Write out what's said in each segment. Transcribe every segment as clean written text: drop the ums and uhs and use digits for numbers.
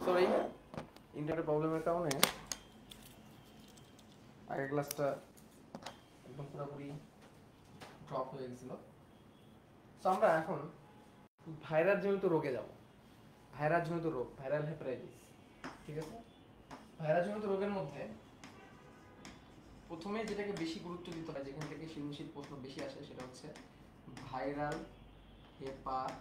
Sorry, internet প্রবলেমের কারণে আগের ক্লাসটা একদম পুরোপুরি ড্রপ হয়ে গেছিল। তো আমরা এখন ভাইরাস জনিত রোগে যাব। ভাইরাস জনিত রোগ, ভাইরাল হেপাটাইটিস। ঠিক আছে, ভাইরাস জনিত রোগের মধ্যে প্রথমে যেটাকে বেশি গুরুত্ব দিতে হয়, যেখান থেকে সৃজনশীল প্রশ্ন বেশি আসে, সেটা হচ্ছে ভাইরাল হেপাটাইটিস।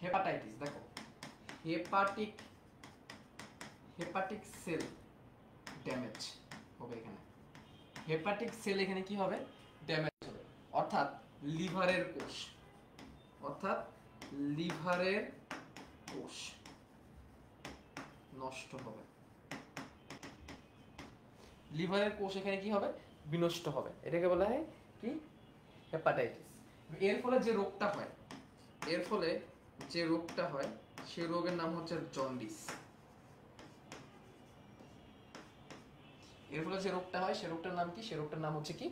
হেপাটাইটিস দেখো, হেপাটিক সেল ড্যামেজ হবে এখানে। হেপাটিক সেল এখানে কি হবে? ড্যামেজ হবে, অর্থাৎ লিভারের কোষ, নষ্ট হবে। লিভারের কোষ এখানে কি হবে? বিনষ্ট হবে। এটাকে বলা হয় কি? হেপাটাইটিস। এর ফলে যে রোগটা হয় সেই রোগের নাম হচ্ছে জন্ডিস। এর ফলে যে রোগটা হয় সেই রোগটার নাম কি? সেই রোগটার নাম হচ্ছে কি?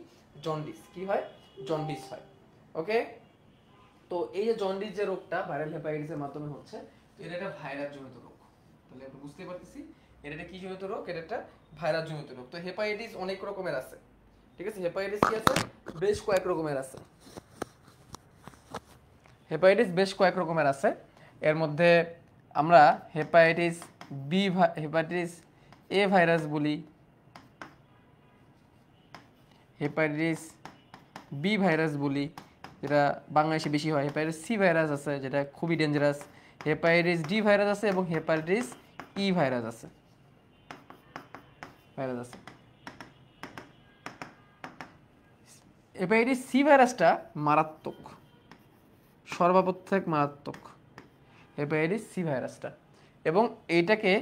জন্ডিস। কি হয়? জন্ডিস হয়। ওকে, তো এই যে জন্ডিস যে রোগটা ভাইরাল হেপাটাইটিসের মাধ্যমে হচ্ছে, তো এটা একটা ভাইরাস জনিত রোগ। তাহলে আমরা বুঝতে পারতেছি এটা একটা কি জনিত রোগ? এটা একটা ভাইরাস জনিত রোগ। তো হেপাটাইটিস অনেক রকমের আছে। ঠিক আছে, হেপাটাইটিস কি আছে? বেশ কয়েক রকমের আছে। হেপাটাইটিস বেশ কয়েক রকমের আছে। এর মধ্যে আমরা হেপাটাইটিস এ ভাইরাস বলি, হেপাটাইটিস বি ভাইরাস বলি, যেটা বাংলাদেশে বেশি হয়। হেপাটাইটিস সি ভাইরাস আছে, যেটা খুবই ডেঞ্জারাস। হেপাটাইটিস ডি ভাইরাস আছে এবং হেপাটাইটিস ই ভাইরাস আছে। হেপাটাইটিস সি ভাইরাসটা মারাত্মক, সর্বাপেক্ষা মারাত্মক হেপাটাইটিস সি ভাইরাসটা। এবং এইটাকে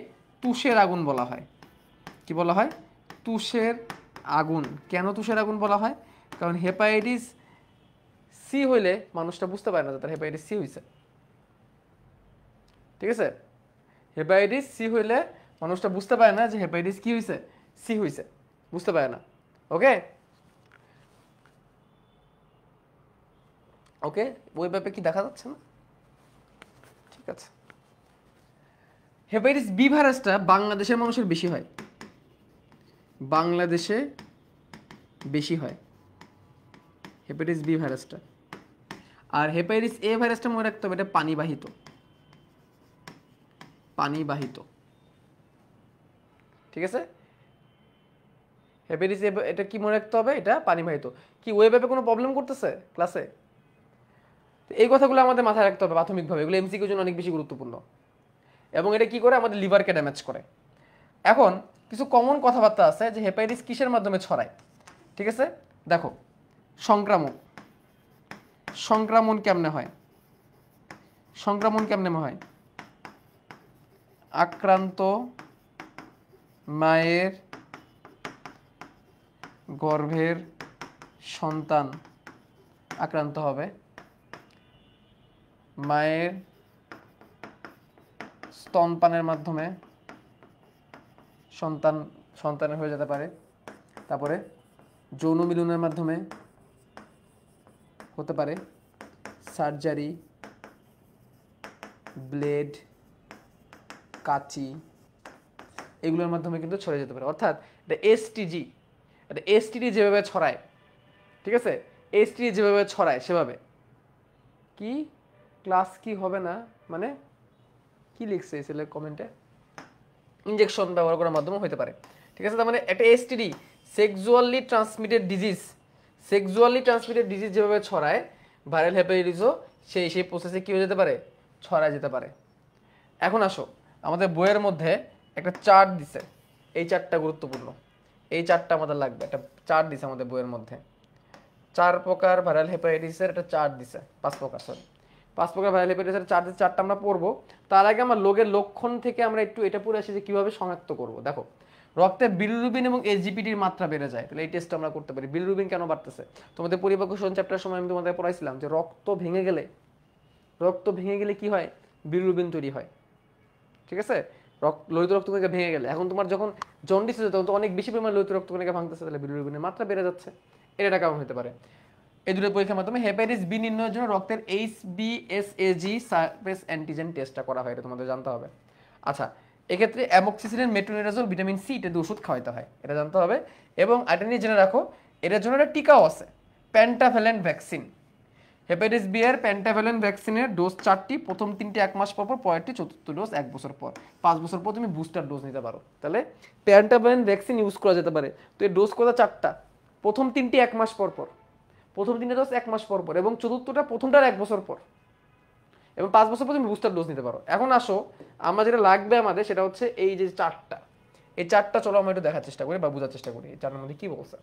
তুষের আগুন বলা হয়। কি বলা হয়? তুষের আগুন। কেন তুষের আগুন বলা হয়? কারণ হেপাটাইটিস সি হইলে মানুষটা বুঝতে পারে না যে তার হেপাটাইটিস সি হয়েছে। ঠিক আছে, হেপাটাইটিস সি হইলে মানুষটা বুঝতে পারে না যে হেপাটাইটিস কি হয়েছে? সি হয়েছে, বুঝতে পারে না। ওকে ওকে, ওই ব্যাপারে কি দেখা যাচ্ছে না? ঠিক আছে, হেপাটাইটিস বি ভাইরাসটা বাংলাদেশের মানুষের বেশি হয়। বাংলাদেশে বেশি হয় হেপাটাইটিস বি ভাইরাসটা। আর হেপাটাইটিস এ ভাইরাসটা মনে রাখতে হবে, এটা পানিবাহিত। ঠিক আছে, হেপাটাইটিস এ এটা কি মনে রাখতে হবে? এটা পানিবাহিত। কি ওই ব্যাপারে কোনো প্রবলেম করতেছে ক্লাসে? এই কথাগুলো আমাদের মাথায় রাখতে হবে প্রাথমিকভাবে। এগুলো এমসিকিউর জন্য অনেক বেশি গুরুত্বপূর্ণ। এবং এটা কি করে? আমাদের লিভারকে ড্যামেজ করে। এখন কিছু কমন কথাবার্তা আছে যে হেপাটাইটিস কিসের মাধ্যমে ছড়ায়। ঠিক আছে, দেখো, সংক্রমণ কেমনে হয়? আক্রান্ত মায়ের গর্ভের সন্তান আক্রান্ত হবে, মায়ের স্তনপানের মাধ্যমে সন্তানের হয়ে যেতে পারে। তারপরে যৌন মিলনের মাধ্যমে হতে পারে, সার্জারি, ব্লেড, কাঁচি, এগুলোর মাধ্যমে কিন্তু ছড়িয়ে যেতে পারে। অর্থাৎ এটা এসটিডি যেভাবে ছড়ায়, ঠিক আছে, এসটিডি যেভাবে ছড়ায় সেভাবে। কি ক্লাস কি হবে না মানে কি লিখছে এই ছেলে কমেন্টে? ইনজেকশন ব্যবহার করার মাধ্যমে হতে পারে। ঠিক আছে, তার মানে একটা এসটিডি, সেক্সুয়ালি ট্রান্সমিটেড ডিজিজ যেভাবে ছড়ায়, ভাইরাল হেপাটাইটিসও সেই প্রসেসে কি হয়ে যেতে পারে? ছড়ায় যেতে পারে। এখন আসো, আমাদের বইয়ের মধ্যে একটা চার্ট দিছে, এই চার্টটা গুরুত্বপূর্ণ, এই চার্টটা আমাদের লাগবে। একটা চার্ট দিছে আমাদের বইয়ের মধ্যে, 4 প্রকার ভাইরাল হেপাটাইটিসের একটা চার্ট দিছে, 5 প্রকার ভাইরাল হেপাটাইটিসের চার্টটা আমরা পড়বো। তার আগে আমরা রোগের লক্ষণ থেকে আমরা একটু এটা পড়ে আসি যে কিভাবে শনাক্ত করব। দেখো, রক্তে বিলিরুবিন এবং এসজিপিটির মাত্রা বেড়ে যায়, তাহলে এই টেস্টটা আমরা করতে পারি। বিলিরুবিন কেন বাড়তেছে? তোমাদের পরিপাকশন চ্যাপ্টারের সময় আমি তোমাদের পড়াইছিলাম যে রক্ত ভেঙে গেলে কি হয়? বিলিরুবিন তৈরি হয়। ঠিক আছে, লোহিত রক্তকণিকা ভেঙে গেলে, এখন তোমার যখন জন্ডিস হচ্ছে তখন তো অনেক বেশি পরিমাণ লোহিত রক্তকণিকা ভাঙতেছে, তাহলে বিলিরুবিনের মাত্রা বেড়ে যাচ্ছে, এটা একটা কারণ হতে পারে। এই দুটো পরীক্ষার মাধ্যমে হেপাটাইটিস বি নির্ণয়ের জন্য রক্তের HbSAg সারফেস অ্যান্টিজেন টেস্টটা করা হয়, এটা তোমাদের জানতে হবে। আচ্ছা, এক্ষেত্রে অ্যামোক্সিসিলিন, মেট্রোনিডাজোল, ভিটামিন সি ইত্যাদি ওষুধ খাওয়াতে হয়, এটা জানতে হবে। এবং এটা নিয়ে জেনে রাখো, এটার জন্য একটা টিকাও আছে, পেন্টাভ্যালেন্ট ভ্যাকসিন। হেপাটাইটিস বি এর পেন্টাভ্যালেন্ট ভ্যাকসিনের ডোজ 4টি, প্রথম 3টি 1 মাস পর, পরেরটি 4th ডোজ 1 বছর পর, 5 বছর পর তুমি বুস্টার ডোজ নিতে পারো। তাহলে পেন্টাভ্যালেন্ট ভ্যাকসিন ইউজ করা যেতে পারে। তো এর ডোজ কত? 4টা, প্রথম 3টি 1 মাস পর পর, প্রথম 3টে ডোজ 1 মাস পর পর, এবং চতুর্থটা প্রথমটার 1 বছর পর, এবং 5 বছর পর তুমি বুস্টার ডোজ নিতে পারো। এখন আসো, আমরা যেটা লাগবে আমাদের সেটা হচ্ছে এই যে 4টা, এই 4টা চলো আমরা একটু দেখার চেষ্টা করি বা বোঝার চেষ্টা করি এই 4টার মধ্যে কি বলছে।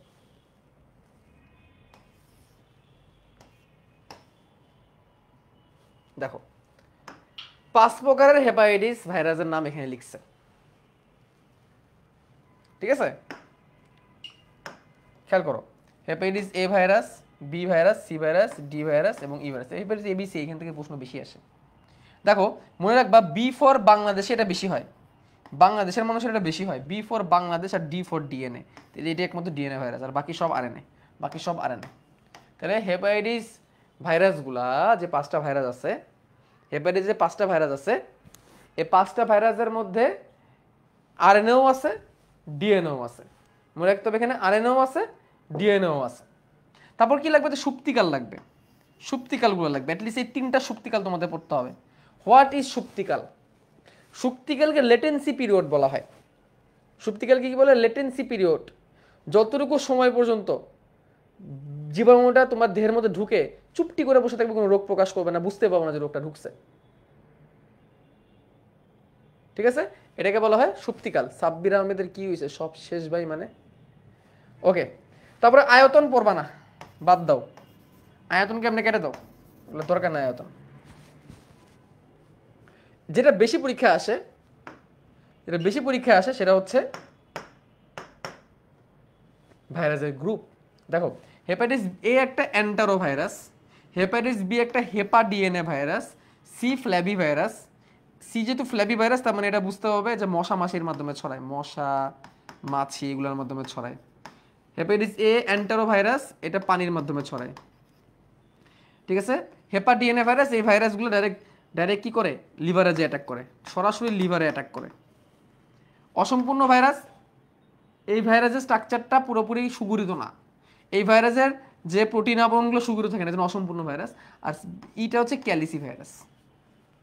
দেখো, 5 প্রকারের হেপাটাইটিস ভাইরাসের নাম এখানে লিখছে, ঠিক আছে? খেয়াল করো, hepatitis A virus, B virus, C virus, D virus এবং E virus. Hepatitis A B C এখান থেকে প্রশ্ন বেশি আসে। দেখো, মনে রাখবা, বি ফর বাংলাদেশে এটা বেশি হয়, বাংলাদেশের মানুষের এটা বেশি হয়, বি ফর বাংলাদেশ, আর ডি ফর ডিএনএ। এটি একমাত্র ডিএনএ ভাইরাস, আর বাকি সব আরএনএ, বাকি সব আরএনএ। তাহলে হেপাটাইটিস ভাইরাসগুলা যে 5টা ভাইরাস আছে, হেপাটাইটিস যে 5টা ভাইরাস আছে, এই 5টা ভাইরাসের মধ্যে আরএনএও আছে, ডিএনএও আছে। মনে রাখতে হবে এখানে আরএনএও আছে, ডিএনএও আছে। তারপর কি লাগবে? সুপ্তিকাল লাগবে, সুপ্তিকালগুলো লাগবে, অ্যাটলিস্ট এই 3টা সুপ্তিকাল তোমাদের পড়তে হবে। হোয়াট ইজ সুপ্তিকাল? সুপ্তিকালকে লেটেন্সি পিরিয়ড বলা হয়। সুপ্তিকালকে কি বলে? Latency period. যতটুকু সময় পর্যন্ত জীবাণুটা তোমার দেহের মধ্যে ঢুকে চুপটি করে বসে থাকবে, কোনো রোগ প্রকাশ করবে না, বুঝতে পারবে না যে রোগটা ঢুকছে, ঠিক আছে? এটাকে বলা হয় সুপ্তিকাল। সাব্বির আহমেদের কি হয়েছে? সব শেষ ভাই মানে। ওকে, তারপরে আয়তন পড়বা না, বাদ দাও, আয়তনকে আপনি কেটে দাও, দরকার নাই আয়তন। যেটা বেশি পরীক্ষা আসে, যেটা বেশি পরীক্ষা আসে সেটা হচ্ছে ভাইরাসের গ্রুপ। দেখো, হেপাটাইটিস এ একটা অ্যান্টারো ভাইরাস, হেপাটাইটিস বি একটা hepadnavirus, C flavivirus. C যেহেতু ফ্ল্যাভি ভাইরাস, তার মানে এটা বুঝতে হবে যে মশা মাছির মাধ্যমে ছড়ায়, মশা মাছি এগুলোর মাধ্যমে ছড়ায়। হেপাটাইটিস এ অ্যান্টারো ভাইরাস, এটা পানির মাধ্যমে ছড়ায়, ঠিক আছে? হেপা ডিএনএ ভাইরাস, এই ভাইরাসগুলো ডাইরেক্ট কি করে? লিভারে যে অ্যাটাক করে, সরাসরি লিভারে অ্যাটাক করে। অসম্পূর্ণ ভাইরাস, এই ভাইরাসের স্ট্রাকচারটা পুরোপুরি সুগঠিত না, এই ভাইরাসের যে প্রোটিন আবরণগুলো সুগঠিত থাকে না, যেন অসম্পূর্ণ ভাইরাস। আর ইটা হচ্ছে ক্যালিসি ভাইরাস।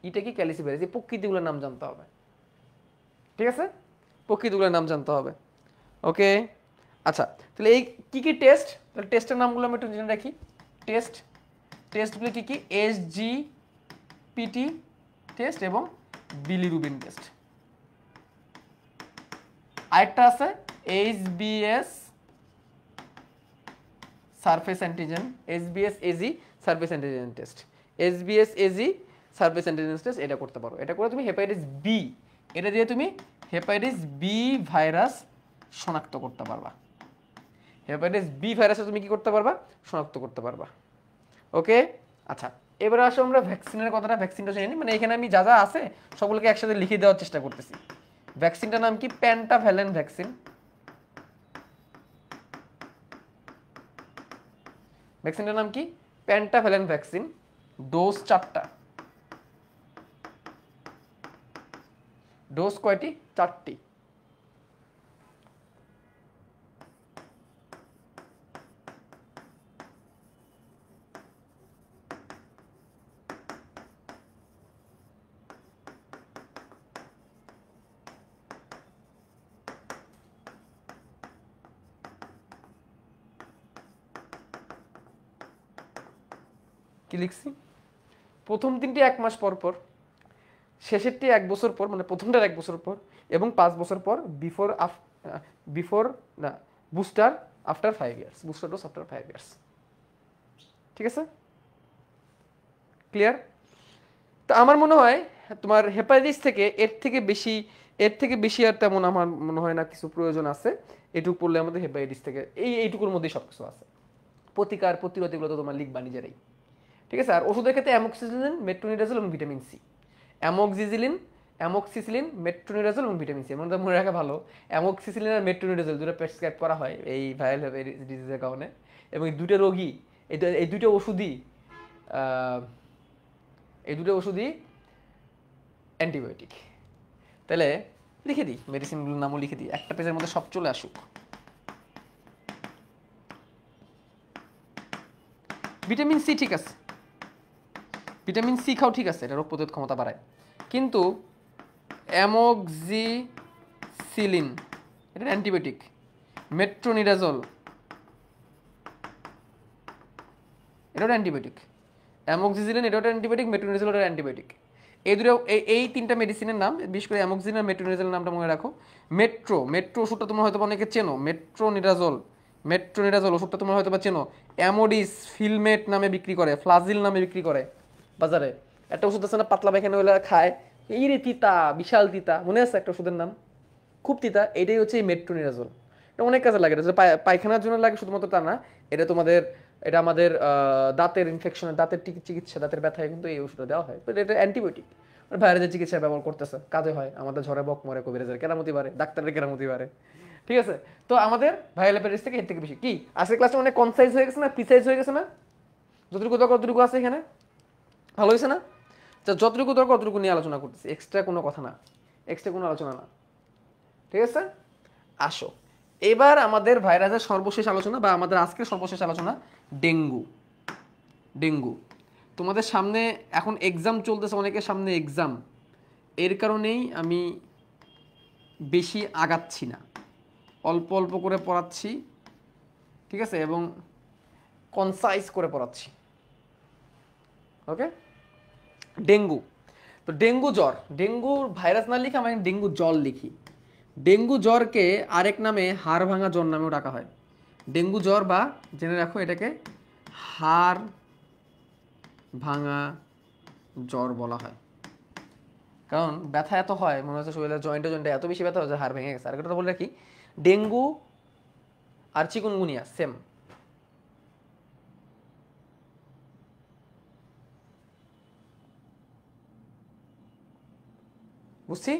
ইটা কি? Calicivirus. এই প্রকৃতিগুলোর নাম জানতে হবে, ঠিক আছে? প্রকৃতিগুলোর নাম জানতে হবে। ওকে, আচ্ছা, তাহলে এই কি কি টেস্ট, তাহলে টেস্টের নামগুলো আমি একটু জেনে রাখি। টেস্টগুলো কি কি? SGPT টেস্ট এবং বিলিরুবিন টেস্ট। আরেকটা আছে HBS surface antigen, HBsAg surface antigen test, HBsAg surface antigen test. এটা করতে পারো, এটা করে তুমি হেপাটাইটিস বি, এটা দিয়ে তুমি হেপাটাইটিস বি ভাইরাস শনাক্ত করতে পারবা। হেপাটাইটিস বি ভাইরাসে তুমি কি করতে পারবা? শনাক্ত করতে পারবা। ওকে, আচ্ছা, এবারে আসো আমরা ভ্যাকসিনের কথাটা, ভ্যাকসিনটা জেনে নিই। মানে এখানে আমি যা যা আছে সবগুলোকে একসাথে লিখে দেওয়ার চেষ্টা করতেছি। ভ্যাকসিনটার নাম কি? Pentavalent vaccine. ভ্যাকসিনটার নাম কি? Pentavalent vaccine. ডোজ 4টা। ডোজ কয়টি? 4টি। কি লিখছি? প্রথম 3টি 1 মাস পর পর, শেষেরটি 1 বছর পর, মানে প্রথমটার 1 বছর পর, এবং 5 বছর পর, বিফোর না booster after 5 years, booster dose after 5 years, ঠিক আছে? ক্লিয়ার? তো আমার মনে হয় তোমার হেপাটাইটিস থেকে এর থেকে বেশি আর তেমন আমার মনে হয় না কিছু প্রয়োজন আছে। এটুকু পড়লে আমাদের হেপাটাইটিস থেকে এইটুকুর মধ্যেই সব কিছু আছে। প্রতিকার প্রতিরোধ এগুলো তো তোমার লিখবা নিজেরাই, ঠিক আছে? আর ওষুধের ক্ষেত্রে অ্যামোক্সিসিলিন, মেট্রোনিডাজোল এবং vitamin C. Amoxicillin amoxicillin, metronidazole এবং ভিটামিন সি। মনে মনে রাখা ভালো, অ্যামোক্সিসিলিন আর মেট্রোনিডাজল দুটো প্রেসক্রাইব করা হয় এই ভাইরাল ডিজিজের কারণে, এবং এই দুটো রোগী এই দুটো ওষুধই অ্যান্টিবায়োটিক। তাহলে লিখে দিই মেডিসিনগুলোর নামও লিখে দিই, একটা পেজের মধ্যে সব চলে আসুক। ভিটামিন সি ঠিক আছে, ভিটামিন সি খাও ঠিক আছে, এটা রোগ প্রতিরোধ ক্ষমতা বাড়ায়, কিন্তু অ্যামোক্সিসিলিন এটা অ্যান্টিবায়োটিক, মেট্রোনিডাজল এটা অ্যান্টিবায়োটিক, অ্যামোক্সিসিলিন এটা অ্যান্টিবায়োটিক, মেট্রোনিডাজল এটা অ্যান্টিবায়োটিক। এই দুটো এই তিনটা মেডিসিনের নাম, বিশেষ করে অ্যামোক্সিসিলিন আর মেট্রোনিডাজলের নামটা মনে রাখো। মেট্রো ওষুধটা তোমরা হয়তো অনেকে চেনো, মেট্রোনিডাজল ওষুধটা তোমরা হয়তো বা চেনো, অ্যামোডিস ফিলমেট নামে বিক্রি করে, ফ্লাজিল নামে বিক্রি করে বাজারে। একটা ওষুধ আছে না পাতলা পায়খানা হলে খায়, এই রে তিতা, বিশাল তিতা, মনে আছে একটা ওষুধের নাম, খুব তিতা। এটাই হচ্ছে এই মেট্রোনিডাজল। এটা অনেক কাজে লাগে, এটা পায়খানার জন্য লাগে শুধুমাত্র তা না, এটা আমাদের দাঁতের ইনফেকশনের, দাঁতের চিকিৎসা, দাঁতের ব্যথায় কিন্তু এই ওষুধটা দেওয়া হয়। এটা অ্যান্টিবায়োটিক, ভাইরাসের চিকিৎসায় ব্যবহার করতেছে, কাজে হয়। আমাদের ঝড়ে বক মরে, কবিরাজের কেরামতি পারে, ডাক্তারের কেরামতি পারে, ঠিক আছে। তো আমাদের ভাইরাল হেপাটাইটিস থেকে এর থেকে বেশি কি আজকের ক্লাসটা অনেক কনসাইজ হয়ে গেছে না, প্রিসাইজ হয়ে গেছে না, যতটুকু দরকার ততটুকু আছে এখানে, ভালো হয়েছে না? যতটুকু দরকার ততটুকু নিয়ে আলোচনা করতেছি, এক্সট্রা কোনো কথা না, এক্সট্রা কোনো আলোচনা না, ঠিক আছে। আসো এবার আমাদের ভাইরাসের সর্বশেষ আলোচনা, বা আমাদের আজকের সর্বশেষ আলোচনা, ডেঙ্গু। তোমাদের সামনে এখন এক্সাম চলতেছে, অনেকের সামনে এক্সাম, এর কারণেই আমি বেশি আগাচ্ছি না, অল্প অল্প করে পড়াচ্ছি, ঠিক আছে, এবং কনসাইজ করে পড়াচ্ছি, ওকে। ডেঙ্গু, তো ডেঙ্গু জ্বর, ডেঙ্গু ভাইরাস না লিখে আমি ডেঙ্গু জ্বর লিখি। ডেঙ্গু জ্বরকে আরেক নামে হাড় ভাঙা জ্বর নামেও ডাকা হয়। ডেঙ্গু জ্বর, বা জেনে রাখো এটাকে হাড় ভাঙা জ্বর বলা হয়, কারণ ব্যথা এত হয়, মনে হচ্ছে শরীরের জয়েন্টে এত বেশি ব্যথা হয় যে হাড় ভেঙে গেছে। আর একটা বলে রাখি, ডেঙ্গু আর চিকুনগুনিয়া সেম, বুঝছি।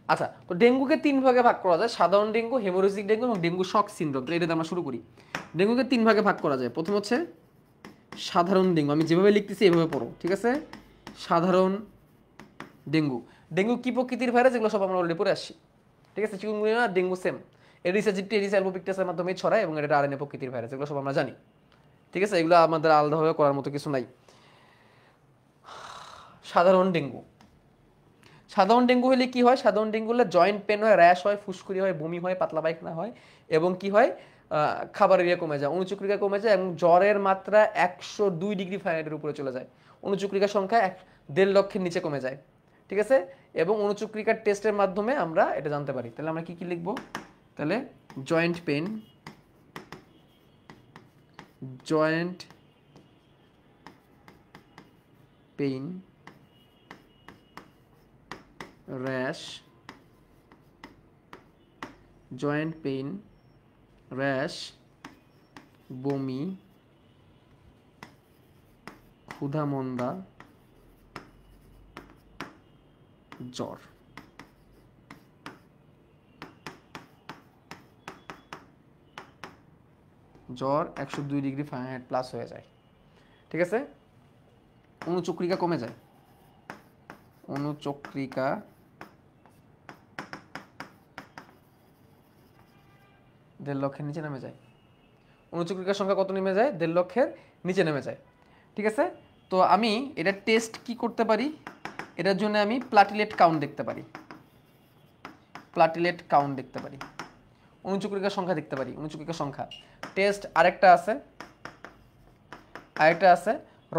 আচ্ছা, তো ডেঙ্গুকে তিন ভাগে ভাগ করা যায়, সাধারণ ডেঙ্গু, হেমোরেজিক ডেঙ্গু এবং ডেঙ্গু শক সিনড্রোম। তো এটাতে আমরা শুরু করি। ডেঙ্গুকে তিন ভাগে ভাগ করা যায়। প্রথম হচ্ছে সাধারণ ডেঙ্গু, আমি যেভাবে লিখতেছি এভাবে পড়ো, ঠিক আছে। সাধারণ ডেঙ্গু, ডেঙ্গু কি প্রকৃতির ভাইরাস, এগুলো সব আমরা অলরেডি পড়ে আসছি, ঠিক আছে। চিকুনগুনিয়া আর dengue same, Aedes aegypti, Aedes অ্যালবোপিক্টাসের মাধ্যমে ছড়ায় এবং এটা আরএনএ প্রকৃতির ভাইরাস, এগুলো সব আমরা জানি, ঠিক আছে। এগুলো আমাদের আলাদাভাবে করার মতো কিছু নাই। সাধারণ ডেঙ্গু, সাধারণ ডেঙ্গু হলে কি হয়, সাধারণ ডেঙ্গু হলে জয়েন্ট পেন হয়, র্যাশ হয়, ফুসকুড়ি হয়, বমি হয়, পাতলা পায়খানা হয়, এবং কি হয়, খাবারের ইয়ে কমে যায়, অনুচক্রিকা কমে যায়, এবং জ্বরের মাত্রা 102 ডিগ্রি ফারেনহাইটের উপরে চলে যায়, অনুচক্রিকার সংখ্যা 1.5 লক্ষের নিচে কমে যায়, ঠিক আছে। এবং অনুচক্রিকার টেস্টের মাধ্যমে আমরা এটা জানতে পারি। তাহলে আমরা কি কি লিখবো, তাহলে joint pain, joint pain, rash, joint pain, rash, বমি, ক্ষুধামন্দা, জ্বর। জ্বর 102 ডিগ্রি ফারেনহাইট প্লাস হয়ে যায়, ঠিক আছে। অনুচক্রিকা কমে যায়, অনুচক্রিকা দেড় লক্ষের নিচে নেমে যায়, অনুচক্রিকার সংখ্যা কত নেমে যায়, 1.5 লক্ষের নিচে নেমে যায়, ঠিক আছে। তো আমি এটা টেস্ট কি করতে পারি, এটার জন্য আমি প্লাটিলেট কাউন্ট দেখতে পারি, প্লাটিলেট কাউন্ট দেখতে পারি, অনুচক্রিকার সংখ্যা দেখতে পারি, অনুচক্রিকার সংখ্যা। টেস্ট আরেকটা আছে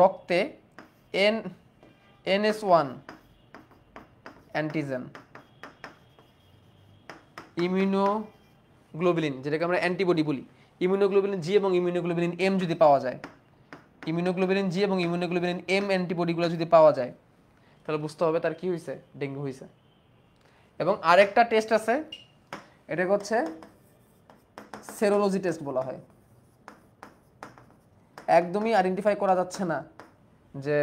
রক্তে NS1 অ্যান্টিজেন, ইমিউনোগ্লোবুলিন, যেটাকে আমরা অ্যান্টিবডি বলি, ইমিউনোগ্লোবুলিন জি এবং ইমিউনোগ্লোবুলিন এম যদি পাওয়া যায়, ইমিউনোগ্লোবুলিন জি এবং ইমিউনোগ্লোবুলিন এম অ্যান্টিবডিগুলো যদি পাওয়া যায়, তাহলে বুঝতে হবে তার কি হয়েছে, ডেঙ্গু হয়েছে। এবং আরেকটা টেস্ট আছে, এটাকে হচ্ছে সেরোলজি টেস্ট বলা হয়। একদমই আইডেন্টিফাই করা যাচ্ছে না যে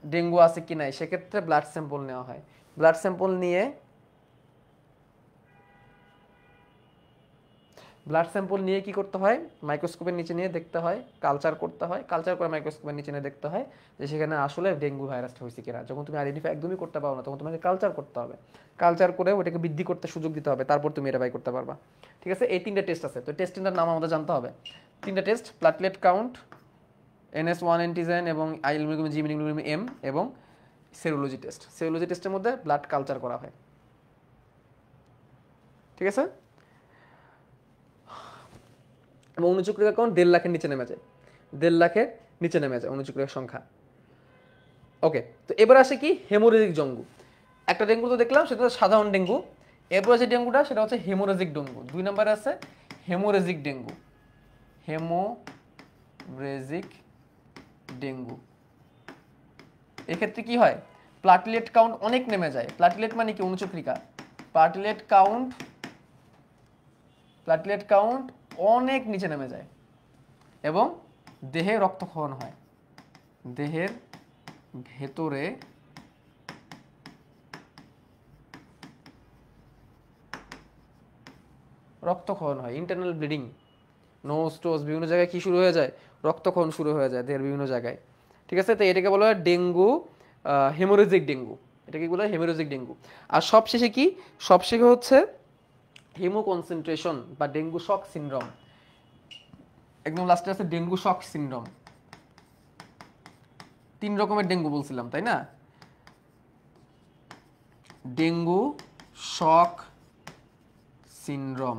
ডেঙ্গু আছে কি নাই, সেক্ষেত্রে ব্লাড স্যাম্পল নেওয়া হয়। ব্লাড স্যাম্পল নিয়ে কি করতে হয়, মাইক্রোস্কোপের নিচে নিয়ে দেখতে হয়, কালচার করতে হয়, কালচার করে মাইক্রোস্কোপের নিচে নিয়ে দেখতে হয় যে সেখানে আসলে ডেঙ্গু ভাইরাসটা হয়েছে কিনা। যখন তুমি আইডেন্টিফাই একদমই করতে পারো না তখন তোমাকে কালচার করতে হবে, কালচার করে ওটাকে বৃদ্ধি করতে সুযোগ দিতে হবে, তারপর তুমি এটা বাই করতে পারবা। ঠিক আছে, এই 3টা টেস্ট আছে। তো টেস্টের নাম আমাদের জানতে হবে। 3টা test, platelet count, NS1 antigen এবং আইএলমিউগ্লোবিন জি মিউগ্লোবিন এম, এবং সেরোলজি টেস্ট। সেরোলজি টেস্টের মধ্যে ব্লাড কালচার করা হয়। ঠিক আছে, এবং অনুচক্রিকা কাউন্ট 1.5 লাখের নিচে নেমে যায়, 1.5 লাখের নিচে নেমে যায় অনুচক্রিকার সংখ্যা। ওকে, তো এবার আসে কি হেমোরেজিক ডেঙ্গু। একটা ডেঙ্গু তো দেখলাম, সেটা হচ্ছে সাধারণ ডেঙ্গু। এরপর যে ডেঙ্গুটা সেটা হচ্ছে হেমোরেজিক ডেঙ্গু। 2 নম্বরে আছে হেমোরেজিক ডেঙ্গু। হেমোরেজিক ডেঙ্গু এক্ষেত্রে কি হয়, প্লাটলেট কাউন্ট অনেক নেমে যায়। প্লাটলেট মানে কি, অনুচক্রিকা। প্লাটলেট কাউন্ট অনেক নিচে নেমে যায় এবং দেহে রক্তক্ষরণ হয়। দেহের ভেতরে রক্তক্ষরণ হয়, ইন্টারনাল ব্লিডিং, নোজ টোজ বিভিন্ন জায়গায় কি শুরু হয়ে যায়, রক্তক্ষরণ শুরু হয়ে যায় দেহের বিভিন্ন জায়গায়। ঠিক আছে, তো এটাকে বলা হয় ডেঙ্গু, হেমোরেজিক ডেঙ্গু। এটাকে বলা হয় হেমোরেজিক ডেঙ্গু। আর সবশেষে কি, সবশেষে হচ্ছে হিমোকনসেন্ট্রেশন বা ডেঙ্গু শক সিনড্রোম। একদম লাস্টে আছে ডেঙ্গু শক সিনড্রোম। 3 রকমের ডেঙ্গু বলছিলাম তাই না, ডেঙ্গু শক সিনড্রোম।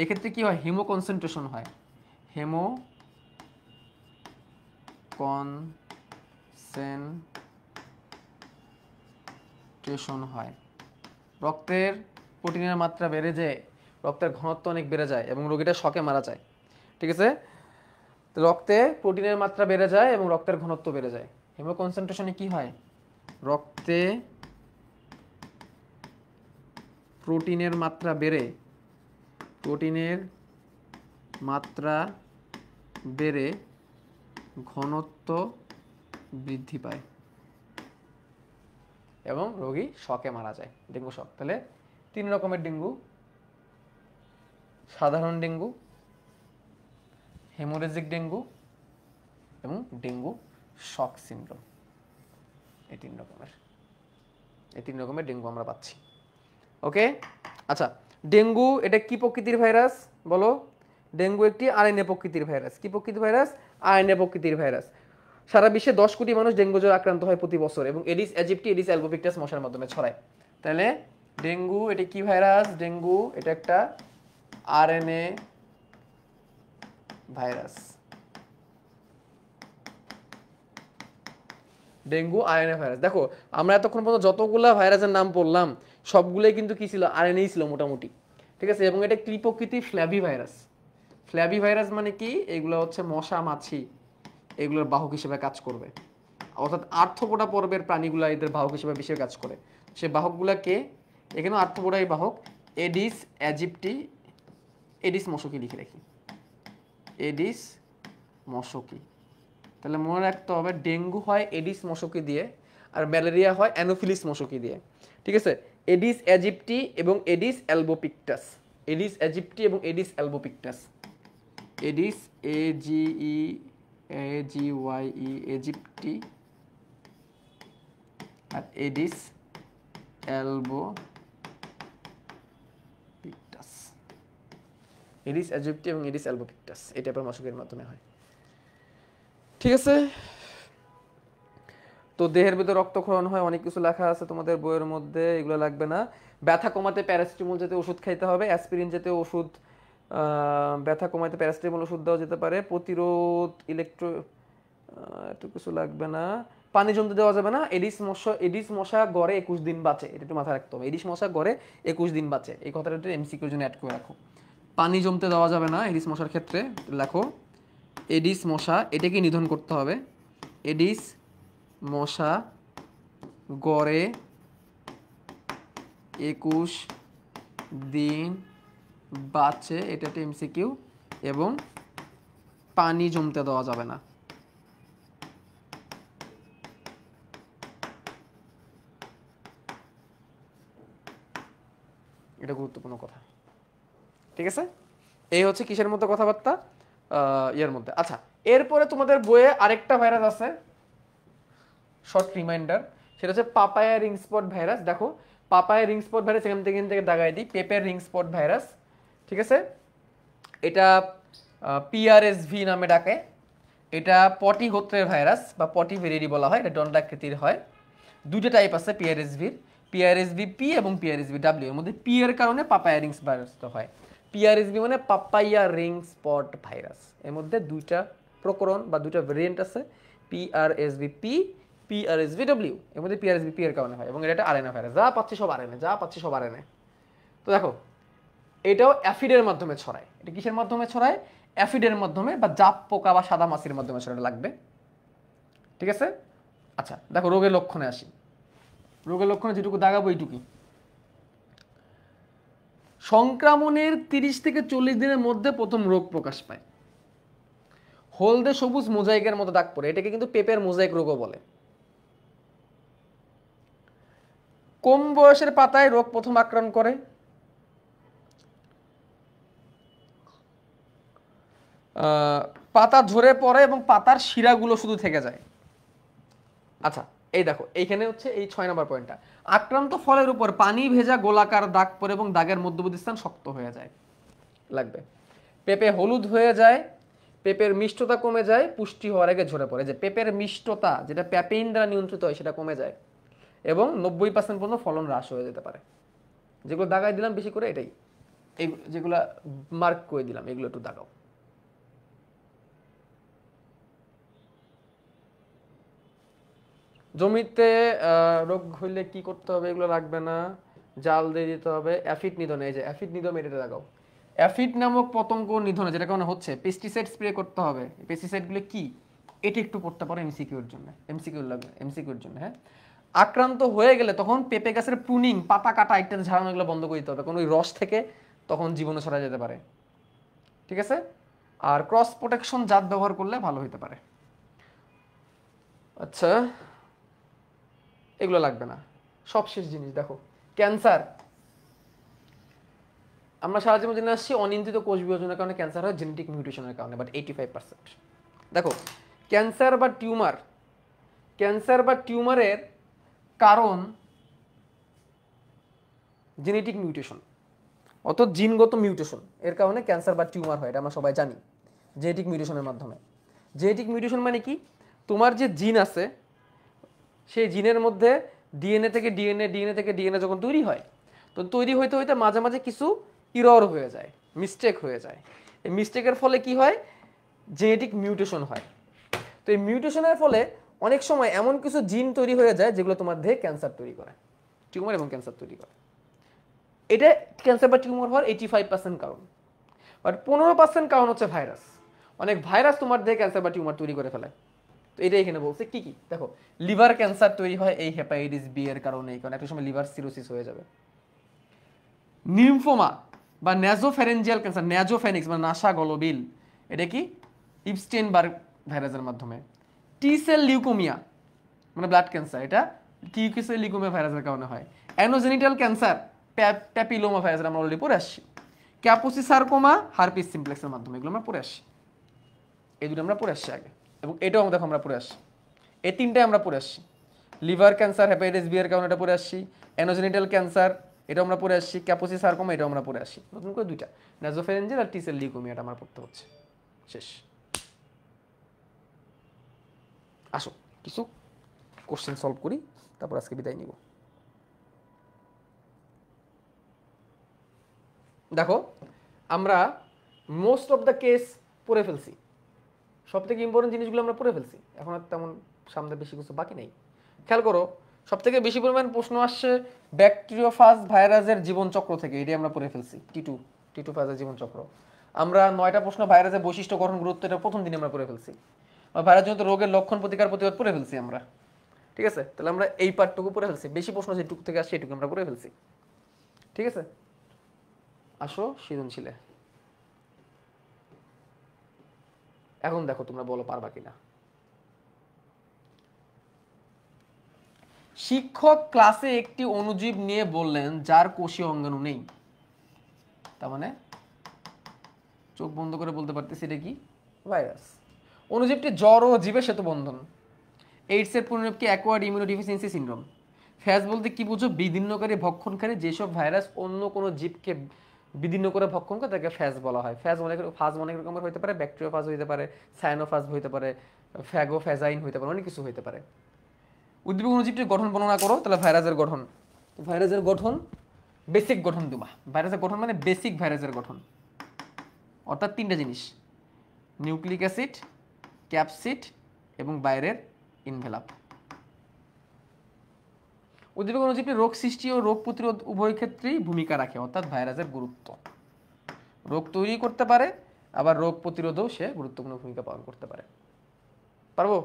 এক্ষেত্রে কি হয়, হিমো কনসেন্ট্রেশন হয়, হেমো কনসেন্ট্রেশন হয়, রক্তের প্রোটিনের মাত্রা বেড়ে যায়, রক্তের ঘনত্ব অনেক বেড়ে যায় এবং রোগীটা শকে মারা যায়। ঠিক আছে, রক্তে প্রোটিনের মাত্রা বেড়ে যায় এবং রক্তের ঘনত্ব বেড়ে যায়। হিমো কনসেন্ট্রেশনে কি হয়, রক্তে প্রোটিনের মাত্রা বেড়ে ঘনত্ব বৃদ্ধি পায় এবং রোগী শকে মারা যায়, ডেঙ্গু শক। তাহলে 3 রকমের ডেঙ্গু, সাধারণ ডেঙ্গু, হেমোরেজিক ডেঙ্গু এবং ডেঙ্গু শক সিনড্রোম। এই 3 রকমের ডেঙ্গু আমরা পাচ্ছি। ওকে, আচ্ছা, ডেঙ্গু এটা কি প্রকৃতির ভাইরাস বলো? ডেঙ্গু একটি আরএনএ প্রকৃতির ভাইরাস। কি প্রকৃতির ভাইরাস? আরএনএ প্রকৃতির ভাইরাস। সারা বিশ্বে 10 কোটি মানুষ ডেঙ্গু জ্বরে আক্রান্ত হয় প্রতি বছর এবং এডিস অ্যাজিপ্টি, এডিস অ্যালবোপিক্টাস মশার মাধ্যমে ছড়ায়। তাহলে ডেঙ্গু এটা কি ভাইরাস? ডেঙ্গু এটা একটা RNA virus. Dengue RNA virus. দেখো আমরা এতক্ষণ পর্যন্ত যতগুলা ভাইরাসের নাম পড়লাম সবগুলোই কিন্তু কি ছিল, আরএনএ ছিল মোটামুটি। ঠিক আছে, এবং এটা কি প্রকৃতির? Flabby virus. ফ্ল্যাভি ভাইরাস মানে কি, এগুলো হচ্ছে মশা মাছি এগুলোর বাহক হিসেবে কাজ করবে, অর্থাৎ আর্থ্রোপোডা পর্বের প্রাণীগুলো এদের বাহক হিসেবে বেশি কাজ করে। সে বাহকগুলোকে এখানেও আর্থ্রোপোডাই বাহক, এডিস অ্যাজিপ্টি, এডিস মশকি লিখে রাখি, এডিস মশকি। তাহলে মনে রাখতে হবে ডেঙ্গু হয় এডিস মশকি দিয়ে আর ম্যালেরিয়া হয় অ্যানোফিলিস মশকি দিয়ে। ঠিক আছে, এডিস অ্যাজিপ্টি এবং এডিস অ্যালবোপিক্টাস, এডিস অ্যাজিপ্টি এবং এডিস অ্যালবোপিক্টাস, এডিস AGYE এজিপ্টি আর এডিস অ্যালবোপিক্টাস, এডিস অ্যাজিপ্টি এবং এডিস অ্যালবোপিক্টাস এই টাইপের মশকের মাধ্যমে হয়। ঠিক আছে, তো দেহের ভিতরে রক্তক্ষরণ হয়, অনেক কিছু লেখা আছে তোমাদের বইয়ের মধ্যে, এগুলো লাগবে না। ব্যথা কমাতে প্যারাসিটামল জাতীয় ওষুধ খাইতে হবে, অ্যাসপিরিন জাতীয় ওষুধ, ব্যথা কমাতে প্যারাসিটামল ওষুধ দেওয়া যেতে পারে। প্রতিরোধ একটু কিছু লাগবে না। পানি জমতে দেওয়া যাবে না। এডিস মশা গড়ে 21 দিন বাঁচে, এটা একটু মাথায় রাখতে হবে। এডিস মশা গড়ে 21 দিন বাঁচে, এই কথাটা একটু এমসিকিউর জন্য অ্যাড করে রাখো। পানি জমতে দেওয়া যাবে না এডিস মশার ক্ষেত্রে, লেখো এডিস মশা, এটাকে নিধন করতে হবে। এডিস মশা গড়ে 21 দিন বাঁচে, এটা একটা এমসিকিউ। এবং পানি জমতে দেওয়া যাবে না। এটা গুরুত্বপূর্ণ কথা, ঠিক আছে? এই হচ্ছে কিসের মধ্যে কথাবার্তা, ইয়ের মধ্যে। আচ্ছা, এরপরে তোমাদের বইয়ে আরেকটা ভাইরাস আছে, শর্ট রিমাইন্ডার, সেটা হচ্ছে পাপায়া রিং স্পট ভাইরাস। দেখো পাপায়া রিং স্পট ভাইরাস এখান থেকে দাগাই দিই, পেপের রিং স্পট ভাইরাস, ঠিক আছে? এটা পিআরএসভি নামে ডাকে। এটা পটি গোত্রের ভাইরাস বা পটি ভেরিডি বলা হয়, এটা দণ্ডাকৃতির হয়। দুটো টাইপ আছে পিআরএসভির, পিআরএসভি পি এবং পিআরএসভি ডাব্লিউ। এর মধ্যে পি এর কারণে পাপায়া রিংস ভাইরাস হয়। পিআরএসভি মানে পাপায়া রিং স্পট ভাইরাস। এর মধ্যে দুইটা প্রকরণ বা দুইটা ভেরিয়েন্ট আছে, পিআরএসভি পি, পিআরএসভি ডাব্লিউ। এর মধ্যে পিআরএসভি পি এর কারণে হয় এবং এটা আরএনএ ভাইরাস। যা পাচ্ছি সব আরএনএ। তো দেখো এটাও অ্যাফিডের মাধ্যমে ছড়ায়। এটা কিসের মাধ্যমে ছড়ায়? অ্যাফিডের মাধ্যমে বা জাপ পোকা বা সাদা মাছির মাধ্যমে ছড়ানো লাগবে, ঠিক আছে? আচ্ছা দেখো রোগের লক্ষণে আসি। রোগের লক্ষণে যেটুকু দাগাবো এইটুকুই। সংক্রমণের 30 থেকে 40 দিনের মধ্যে প্রথম রোগ প্রকাশ পায়। হলদে সবুজ মোজাইকের মতো দাগ পড়ে, এটাকে কিন্তু পেপের মোজাইক রোগও বলে। কম বয়সের পাতায় রোগ প্রথম আক্রমণ করে। পাতা ঝরে পড়ে এবং পাতার শিরাগুলো শুধু থেকে যায়। আচ্ছা এই দেখো এইখানে হচ্ছে এই 6 নম্বর পয়েন্টটা, আক্রান্ত ফলের উপর পানি ভেজা গোলাকার দাগ পড়ে এবং দাগের মধ্যবর্তী স্থান শক্ত হয়ে যায়, লাগবে। পেঁপে হলুদ হয়ে যায়, পেঁপের মিষ্টতা কমে যায়, পুষ্টি হওয়ার আগে ঝরে পড়ে। যে পেঁপের মিষ্টতা যেটা প্যাপেইন দ্বারা নিয়ন্ত্রিত হয় সেটা কমে যায় এবং 90% পর্যন্ত ফলন হ্রাস হয়ে যেতে পারে। যেগুলো দাগাই দিলাম বেশি করে এটাই, এই যেগুলো মার্ক করে দিলাম এগুলো একটু দাগাও। জমিতে রোগ হইলে কি করতে হবে এগুলো লাগবে না, জাল দিয়ে দিতে হবে। অ্যাফিড নিধন, এই যে অ্যাফিড নিধন এটা লাগাও। অ্যাফিড নামক পতঙ্গ নিধনে যেটা কারণে হচ্ছে পেস্টিসাইড স্প্রে করতে হবে। পেস্টিসাইডগুলো কি এটি একটু পড়তে পারো এমসিকিউর জন্য, এমসিকিউর লাগবে এমসিকিউর জন্য। হ্যাঁ, আক্রান্ত হয়ে গেলে তখন পেঁপে গাছের প্রুনিং, পাতা কাটা ইত্যাদি ঝাড়ানো এগুলো বন্ধ করে দিতে হবে, কারণ ওই রস থেকে তখন জীবাণু ছড়া যেতে পারে, ঠিক আছে? আর ক্রস প্রোটেকশন জাত ব্যবহার করলে ভালো হতে পারে। আচ্ছা এগুলো লাগবে না। সবশেষ জিনিস দেখো, ক্যান্সার। আমরা সারা জীবন জেনে আসছি অনিয়ন্ত্রিত কোষ বিভাজনের কারণে ক্যান্সার হয়, জেনেটিক মিউটেশনের কারণে, বাট 85%। দেখো ক্যান্সার বা টিউমারের কারণ জেনেটিক মিউটেশন, অর্থাৎ জিনগত মিউটেশন। এর কারণে ক্যান্সার বা টিউমার হয়, এটা আমরা সবাই জানি, জেনেটিক মিউটেশনের মাধ্যমে। জেনেটিক মিউটেশন মানে কি? তোমার যে জিন আছে সেই জিনের মধ্যে ডিএনএ থেকে ডিএনএ যখন তৈরি হয়, তো তৈরি হইতে হইতে মাঝে মাঝে কিছু ইরর হয়ে যায়, মিস্টেক হয়ে যায়। এই মিস্টেকের ফলে কি হয়? জেনেটিক মিউটেশন হয়। তো এই মিউটেশনের ফলে অনেক সময় এমন কিছু জিন তৈরি হয়ে যায় যেগুলো তোমার দেহে ক্যান্সার তৈরি করে, টিউমার এবং ক্যান্সার তৈরি করে। এটা ক্যান্সার বা টিউমার হওয়ার 85% কারণ। বাট 15% কারণ হচ্ছে ভাইরাস। অনেক ভাইরাস তোমার দেহে ক্যান্সার বা টিউমার তৈরি করে ফেলে। তো এটা এখানে বলছে কি কি। দেখো লিভার ক্যান্সার তৈরি হয় এই হেপাটাইটিস বি এর কারণে, এই কারণে একটা সময় লিভার সিরোসিস হয়ে যাবে। নিমফোমা বা ন্যাজোফ্যারেঞ্জিয়াল ক্যান্সার, ন্যাজোফ্যানিক্স বা নাসা গলবিল, এটা কি ইপস্টেইনবার্গ ভাইরাসের মাধ্যমে। টি সেল লিউকোমিয়া মানে ব্লাড ক্যান্সার, এটা টি সেল লিউকোমিয়া ভাইরাসের কারণে হয়। অ্যানোজেনিটাল ক্যান্সার, প্যাপিলোমা ভাইরাস আমরা অলরেডি পড়ে আসছি। ক্যাপোসি সার্কোমা, হারপিস সিমপ্লেক্সের মাধ্যমে, এগুলো আমরা পড়ে আসছি। এই দুটো আমরা পড়ে আসছি আগে, এবং এটাও দেখো আমরা পড়ে আসছি। এই তিনটাই আমরা পড়ে আসছি। লিভার ক্যান্সার হেপাটাইটিস বি এর কারণে এটা পড়ে আসছি, অ্যানোজেনিটাল ক্যান্সার এটাও আমরা পড়ে আসছি, ক্যাপোসি সার্কোমা এটাও আমরা পড়ে আসছি। নতুন করে দুইটা, নাজোফ্যারেঞ্জিয়াল আর টি সেল লিউকোমিয়া, এটা আমার পড়তে হচ্ছে। শেষ। আসো কিছু কোশ্চেন সলভ করি, তারপর আজকে বিদায় নিব। দেখো আমরা মোস্ট অফ দ্য কেস পড়ে ফেলছি, সব থেকে ইম্পর্টেন্ট জিনিসগুলো আমরা পড়ে ফেলছি, এখন আর তেমন সামনে বেশি কিছু বাকি নেই। খেয়াল করো, সব থেকে বেশি পরিমাণ প্রশ্ন আসছে ব্যাকটেরিওফাজ ভাইরাসের জীবনচক্র থেকে, এটাই আমরা পড়ে ফেলছি। টি টু ফাজের জীবনচক্র। আমরা 9টা প্রশ্ন ভাইরাসের বৈশিষ্ট্য, গঠন, গুরুত্ব, এটা প্রথম দিনে আমরা পড়ে ফেলছি। ভাইরাসজনিত রোগের লক্ষণ, প্রতিকার, প্রতিবাদ পড়ে ফেলছি আমরা, ঠিক আছে? তাহলে আমরা এই পার্টটুকু পড়ে ফেলছি, বেশি প্রশ্ন যেটুকু থেকে আসছে এটুকু আমরা পড়ে ফেলছি, ঠিক আছে? আসো সৃজনশীলে। এখন দেখো তোমরা বলো পারবা কিনা। শিক্ষক ক্লাসে একটি অণুজীব নিয়ে বললেন যার কোষীয় অঙ্গাণু নেই। তার মানে চোখ বন্ধ করে বলতে পারতেছি এটা কি ভাইরাস। অণুজীবটি জ্বর ও জীবের সেতু বন্ধন। এইডস এর পরিণাম কি অ্যাকোয়ার্ড ইমিউনোডিফিসিয়েন্সি সিনড্রোম। ফ্যাজ বলতে কি বুঝো, বিদীর্ণকারী ভক্ষণকারী যেসব ভাইরাস অন্য কোনো জীবকে বিদীর্ণ করে ভক্ষণ করে তাকে ফ্যাজ বলা হয়। ফাজ অনেক রকমের হতে পারে, ব্যাকটেরিওফাজ হতে পারে, সায়ানোফাজ হতে পারে, ফ্যাগোফ্যাজাইন হতে পারে, অনেক কিছু হতে পারে। উদ্দীপক অণুজীবটির গঠন বর্ণনা করো, তাহলে ভাইরাসের গঠন। ভাইরাসের গঠন বেসিক গঠন দিবা। ভাইরাসের গঠন মানে বেসিক ভাইরাসের গঠন, অর্থাৎ তিনটা জিনিস, নিউক্লিক অ্যাসিড, ক্যাপসিড এবং বাইরের ইনভেলাপ। উদ্দীপক অণুজীবটি রোগ সৃষ্টি ও রোগ প্রতিরোধ উভয় ক্ষেত্রেই ভূমিকা রাখে, অর্থাৎ ভাইরাসের গুরুত্ব, রোগ তৈরি করতে পারে আবার রোগ প্রতিরোধেও সে গুরুত্বপূর্ণ ভূমিকা পালন করতে পারে। পারবো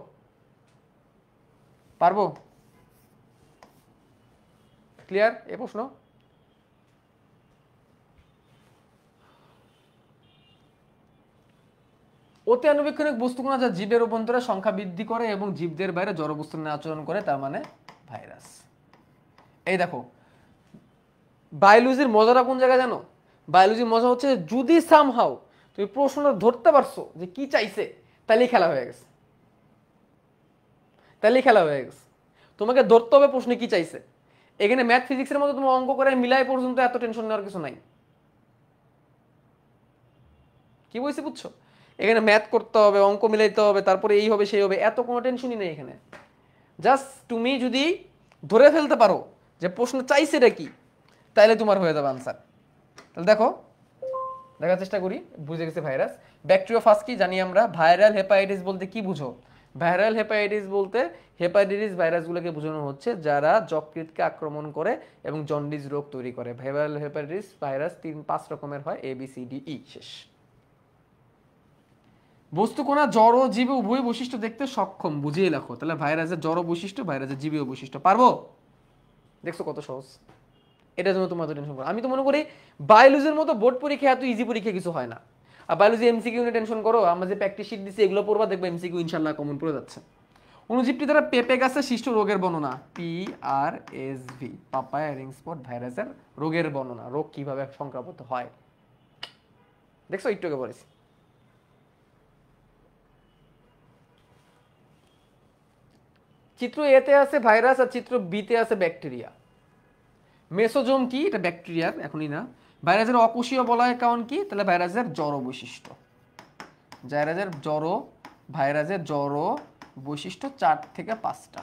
পারবো ক্লিয়ার এ প্রশ্ন? অতি আণুবীক্ষণিক বস্তুকণা যা জীবের অভ্যন্তরে সংখ্যা বৃদ্ধি করে এবং জীবদের বাইরে জড় বস্তু নিয়ে আচরণ করে, তার মানে ভাইরাস। এই দেখো বায়োলজির মজাটা কোন জায়গায় জানো? বায়োলজির মজা হচ্ছে যদি সামহাও তুমি প্রশ্নটা ধরতে পারছো যে কি চাইছে, তাহলেই খেলা হয়ে গেছে, তাহলেই খেলা হয়ে গেছে। তোমাকে ধরতে হবে প্রশ্নে কি চাইছে। এখানে ম্যাথ ফিজিক্সের মতো তুমি অঙ্ক করে মিলাই পর্যন্ত এত টেনশন নেওয়ার কিছু নাই। কি বলছি বুঝছো? এখানে ম্যাথ করতে হবে, অঙ্ক মিলাইতে হবে, তারপরে এই হবে সেই হবে, এত কোনো টেনশনই নেই এখানে। জাস্ট তুমি যদি ধরে ফেলতে পারো যে প্রশ্ন চাইছে এটা কি, তাহলে তোমার হয়ে যাবে আনসার। তাহলে দেখো, দেখার চেষ্টা করি। বুঝে গেছে ভাইরাস। ব্যাকটেরিওফাজ কি জানি আমরা। ভাইরাল হেপাটাইটিস বলতে কি বুঝো? ভাইরাল হেপাটাইটিস বলতে হেপাটাইটিস ভাইরাসগুলোকে বোঝানো হচ্ছে যারা যকৃতকে আক্রমণ করে এবং জন্ডিস রোগ তৈরি করে। ভাইরাল হেপাটাইটিস ভাইরাস 3-5 রকমের হয়, ABCDE শেষ। বস্তুকণা জড় ও জীবে উভয় বৈশিষ্ট্য দেখতে সক্ষম, বুঝিয়ে লেখো। তাহলে ভাইরাসের জড় বৈশিষ্ট্য, ভাইরাসের জীবীয় বৈশিষ্ট্য। পারবো? দেখছো কত সহজ। এটার জন্য তোমার টেনশন করো। আমি তো মনে করি বায়োলজির মতো বোর্ড পরীক্ষা এত ইজি পরীক্ষা কিছু হয় না। আর বায়োলজি এমসিকিউ নিয়ে টেনশন করো, আমরা যে প্র্যাকটিস শিট দিচ্ছি এগুলো পড়বা, দেখবে এমসিকিউ ইনশাল্লাহ কমন পড়ে যাচ্ছে। অণুজীবটি দ্বারা পেঁপে গাছের সৃষ্ট রোগের বর্ণনা। PRSV, পাপায়া রিং স্পট ভাইরাসের রোগের বর্ণনা, রোগ কিভাবে সংক্রামিত হয়। দেখছো একটু আগে বলেছি। চিত্র এতে আছে ভাইরাস আর চিত্র বিতে আছে ব্যাকটেরিয়া। মেসোজোম কি? এটা ব্যাকটেরিয়ার, এখনই না। ভাইরাসের অকোষীয় বলয় কারণ কি? তাহলে ভাইরাসের জড় বৈশিষ্ট্য। ভাইরাসের জড় বৈশিষ্ট্য 4 থেকে 5টা।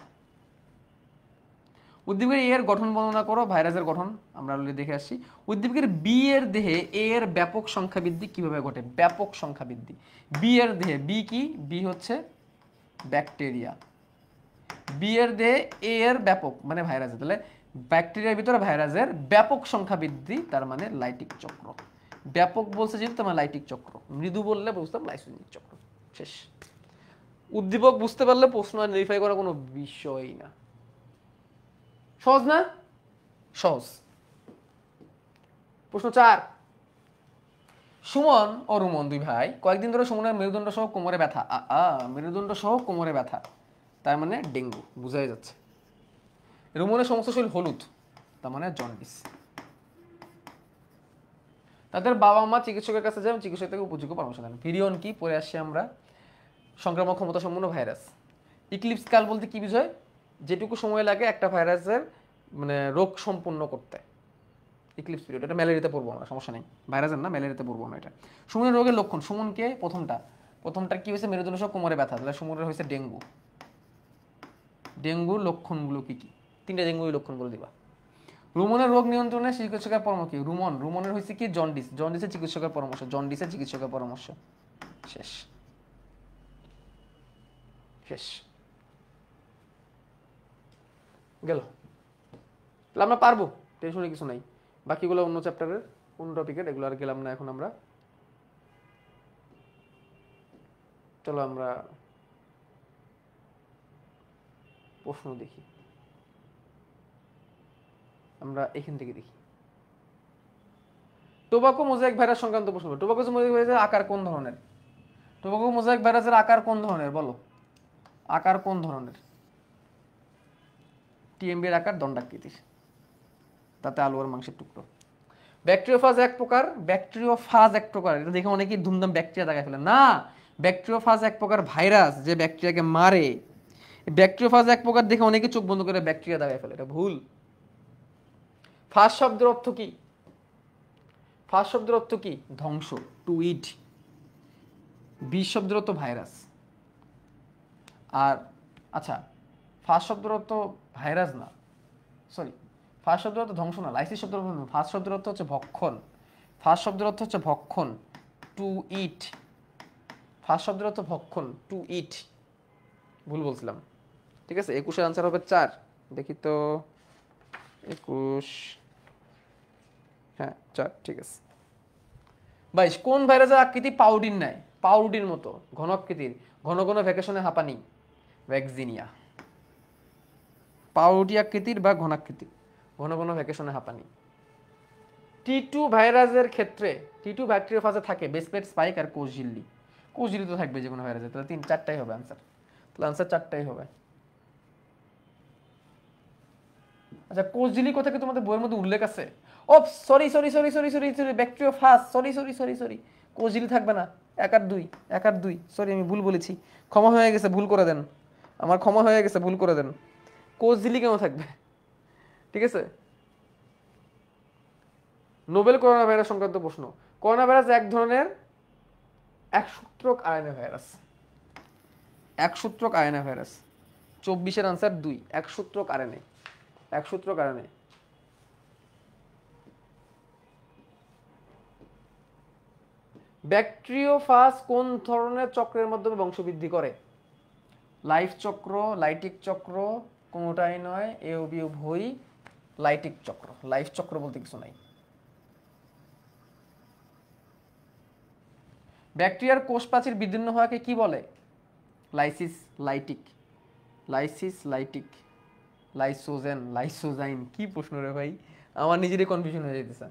উদ্দীপকের এর গঠন বর্ণনা করো। ভাইরাসের গঠন আমরা অলরেডি দেখে আসছি। উদ্দীপকের বি এর দেহে এ এর ব্যাপক সংখ্যা বৃদ্ধি কিভাবে ঘটে? ব্যাপক সংখ্যা বৃদ্ধি বি এর দেহে। বি কি? বি হচ্ছে ব্যাকটেরিয়া। বি এর দেহে এ এর ব্যাপক মানে ভাইরাসের, তাহলে ব্যাকটেরিয়ার ভিতরে ভাইরাসের ব্যাপক সংখ্যা বৃদ্ধি, তার মানে লাইটিক চক্র। ব্যাপক বলছে যেহেতু তোমার লাইটিক চক্র, মৃদু বললে বুঝতাম লাইসোজেনিক চক্র। শেষ। উদ্দীপক বুঝতে পারলে প্রশ্ন আর ভেরিফাই করা কোনো বিষয়ই না। সহজ না? সহজ। প্রশ্ন 4। সুমন ও রুমন দুই ভাই কয়েকদিন ধরে সুমনের মেরুদণ্ড সহ কোমরে ব্যথা। মেরুদণ্ড সহ কোমরে ব্যথা, তার মানে ডেঙ্গু, বোঝাই যাচ্ছে। রুমনের সমস্ত শরীর হলুদ, তার মানে জন্ডিস। তাদের বাবা মা চিকিৎসকের কাছে যান, চিকিৎসক থেকে উপযোগ্য পরামর্শ দেন। ভিরিয়ন কি? পরে আসছি আমরা। সংক্রামক ক্ষমতা সম্পন্ন ভাইরাস। ইক্লিপস কাল বলতে কি বুঝায়? যেটুকু সময় লাগে একটা ভাইরাসের মানে রোগ সম্পূর্ণ করতে। Eclipse period. এটা ম্যালেরিয়াতে পড়বো আমরা, সমস্যা নেই। ভাইরাসের না, ম্যালেরিয়াতে পড়বো আমরা এটা। সুমনের রোগের লক্ষণ। সুমনকে প্রথমটা কি হয়েছে? মেরুদণ্ড সহ কোমরে ব্যথা, তাহলে সুমনের হয়েছে ডেঙ্গু। ডেঙ্গুর লক্ষণগুলো কি কি? 3টা ডেঙ্গুর লক্ষণগুলো দিবা। রুমনের রোগ নিয়ন্ত্রণে চিকিৎসকের পরামর্শ কি? রুমনের হয়েছে কি? জন্ডিস। জন্ডিসের চিকিৎসকের পরামর্শ। জন্ডিসের চিকিৎসকের পরামর্শ। শেষ। শেষ গেল। তাহলে আমরা পারবো, টেনশনের কিছু নাই। বাকিগুলো অন্য চ্যাপ্টারের, অন্য টপিকের, এগুলো আর গেলাম না এখন আমরা। চলো আমরা প্রশ্ন দেখি। আমরা এখান থেকে দেখি। টোবাকো মোজাইক ভাইরাস সংক্রান্ত প্রশ্ন। টোবাকো মোজাইক ভাইরাসের আকার কোন ধরনের? টোবাকো মোজাইক ভাইরাসের আকার কোন ধরনের বলো? আকার কোন ধরনের? টিএমবি এর আকার দণ্ডাকৃতির, তাতে আলু আর মাংসের টুকরো। ব্যাকটেরিওফাজ এক প্রকার, ব্যাকটেরিওফাজ এক প্রকার, এটা দেখে অনেকেই ধুমধাম ব্যাকটেরিয়া দেখায় ফেলে, না। ব্যাকটেরিওফাজ এক প্রকার ভাইরাস যে ব্যাকটেরিয়াকে মারে। ব্যাকটেরিওফাজ এক প্রকার দেখে অনেকে চোখ বন্ধ করে ব্যাকটেরিয়া দেখায় ফেলে, এটা ভুল। ফাজ শব্দের অর্থ কি? ফাজ শব্দের অর্থ কি? ধ্বংস, টু ইট। বিষ শব্দের অর্থ ভাইরাস। আর আচ্ছা, ফাজ শব্দের অর্থ ভাইরাস না, সরি, ফাজ শব্দের অর্থ ধ্বংস না, লাইসিস শব্দের অর্থ, ফাজ শব্দের অর্থ হচ্ছে ভক্ষণ। ফাজ শব্দের অর্থ হচ্ছে ভক্ষণ, টু ইট। ফাজ শব্দের অর্থ ভক্ষণ, টু ইট। ভুল বলছিলাম, ঠিক আছে। 21-এর আনসার হবে 4। দেখি তো, 21, হ্যাঁ 4, ঠিক আছে। 22, কোন ভাইরাসের আকৃতি পাউডির ন্যায়, পাউরুটির মতো ঘন আকৃতির, ঘন ঘন ভ্যাকেশনে হাঁপানি? ভ্যাকজিনিয়া। পাউরুটি আকৃতির বা ঘনাকৃতির, ঘন ঘন ভ্যাকেশনে হাঁপানি। টি2 ভাইরাসের ক্ষেত্রে, টি2 ব্যাকটেরিওফাজে থাকে বেসপ্লেট, স্পাইক আর কোষ ঝিল্লি। কোষ ঝিল্লি তো থাকবে যে কোনো ভাইরাসে, তাহলে 4টাই হবে আনসার, তাহলে আনসার 4টাই হবে। আচ্ছা, কোষ ঝিল্লি কোথা থেকে তোমাদের বইয়ের মধ্যে উল্লেখ আছে? ও sorry sorry sorry sorry sorry sorry, bacteriophage, sorry sorry sorry sorry, কোষ ঝিল্লি থাকবে না। 1 আর 2, 1 আর 2, সরি আমি ভুল বলেছি, ক্ষমা হয়ে গেছে, ভুল করে দেন, আমার ক্ষমা হয়ে গেছে, ভুল করে দেন। কোষ ঝিল্লি কেন থাকবে, ঠিক আছে। নোবেল করোনা ভাইরাস সংক্রান্ত প্রশ্ন। করোনা ভাইরাস এক ধরনের একসূত্রক আরএনএ ভাইরাস, একসূত্রক আরএনএ ভাইরাস। 24-এর আনসার 2, একসূত্রক আরএনএ, একসূত্রক আরএনএ। ব্যাকটেরিওফাজ কোন ধরনের চক্রের মাধ্যমে বংশবৃদ্ধি করে? লাইফ চক্র, লাইটিক চক্র, কোনোটাই নয়, এও বি উভয়ই। লাইটিক চক্র, লাইফ চক্র বলতে কিছু নাই। ব্যাকটেরিয়ার কোষ প্রাচীর বিদীর্ণ হওয়াকে কি বলে? Lysis lytic, lysis lytic, lysogen, lysozyme. কি প্রশ্ন রে ভাই, আমার নিজেরই কনফিউশন হয়ে যেতেছে।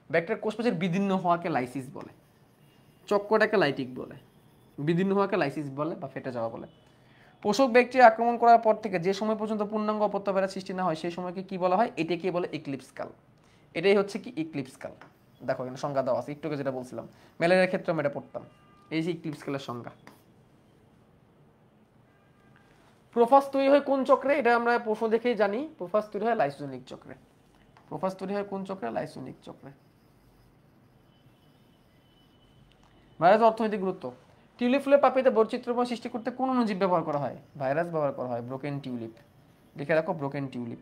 ব্যাকটেরিয়ার কোষ প্রাচীর বিদীর্ণ হওয়াকে লাইসিস বলে, চক্রটাকে লাইটিক বলে, বিদীর্ণ হওয়াকে লাইসিস বলে বা ফেটে যাওয়া বলে। পোষক ব্যাকটেরিয়া আক্রমণ করার পর থেকে যে সময় পর্যন্ত পূর্ণাঙ্গ অপত্য ভাইরাস সৃষ্টি না হয় সেই সময়কে কি বলা হয়? এটাকে বলে ইক্লিপস কাল। এটাই হচ্ছে কি ইক্লিপস কাল। দেখো এখানে সংজ্ঞা দেওয়া আছে, একটু আগে যেটা বলছিলাম, ম্যালেরিয়ার ক্ষেত্রে আমরা এটা পড়তাম। এই যে ইক্লিপস কালের সংজ্ঞা। প্রোফাজ তৈরি হয় কোন চক্রে? এটা আমরা প্রশ্ন দেখেই জানি, প্রোফাজ তৈরি হয় লাইসোজেনিক চক্রে। প্রোফাজ তৈরি হয় কোন চক্রে? লাইসোজেনিক চক্রে। ভাইরাস অর্থনৈতিক গুরুত্ব। টিউলিপ ফুলের পাপড়িতে বৈচিত্র্যময় সৃষ্টি করতে কোন অণুজীব ব্যবহার করা হয়? ভাইরাস ব্যবহার করা হয়, ব্রোকেন টিউলিপ। লিখে রাখো, ব্রোকেন টিউলিপ।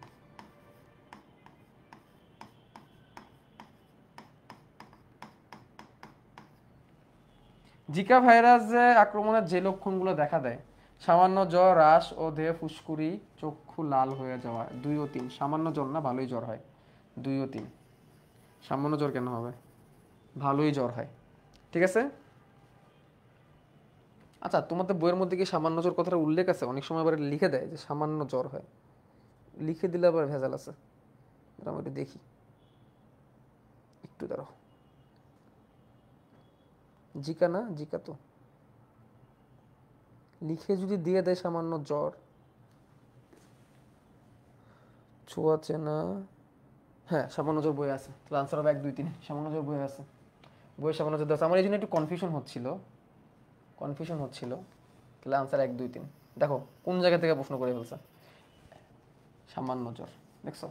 জিকা ভাইরাস আক্রমণের যে লক্ষণগুলো দেখা দেয়, সামান্য জ্বর, রাশ ও দেহে ফুসকুড়ি, চক্ষু লাল হয়ে যাওয়া। 2 ও 3, সামান্য জ্বর না, ভালোই জ্বর হয়। 2 ও 3, সামান্য জ্বর কেন হবে, ভালোই জ্বর হয়, ঠিক আছে। আচ্ছা, তোমাদের বইয়ের মধ্যে কি সামান্য জ্বর কথাটা উল্লেখ আছে? অনেক সময় আবার লিখে দেয় যে সামান্য জ্বর হয়, লিখে দিলে আবার ভেজাল আছে। আমি একটু দেখি, একটু দাঁড়াও। জিকা না, জিকা তো লিখে যদি দিয়ে দেয় সামান্য জ্বর, ছোঁয়াচে না, হ্যাঁ সামান্য জ্বর বই আছে, তাহলে আনসার হবে 1, 2, 3, সামান্য জ্বর বই আছে, বই সামান্য জ্বর আছে। আমার এই জন্য একটু কনফিউশন হচ্ছিল, তাহলে আনসার 1, 2, 3। দেখো কোন জায়গা থেকে প্রশ্ন করে ফেলছে, সামান্য জ্বর, দেখছো,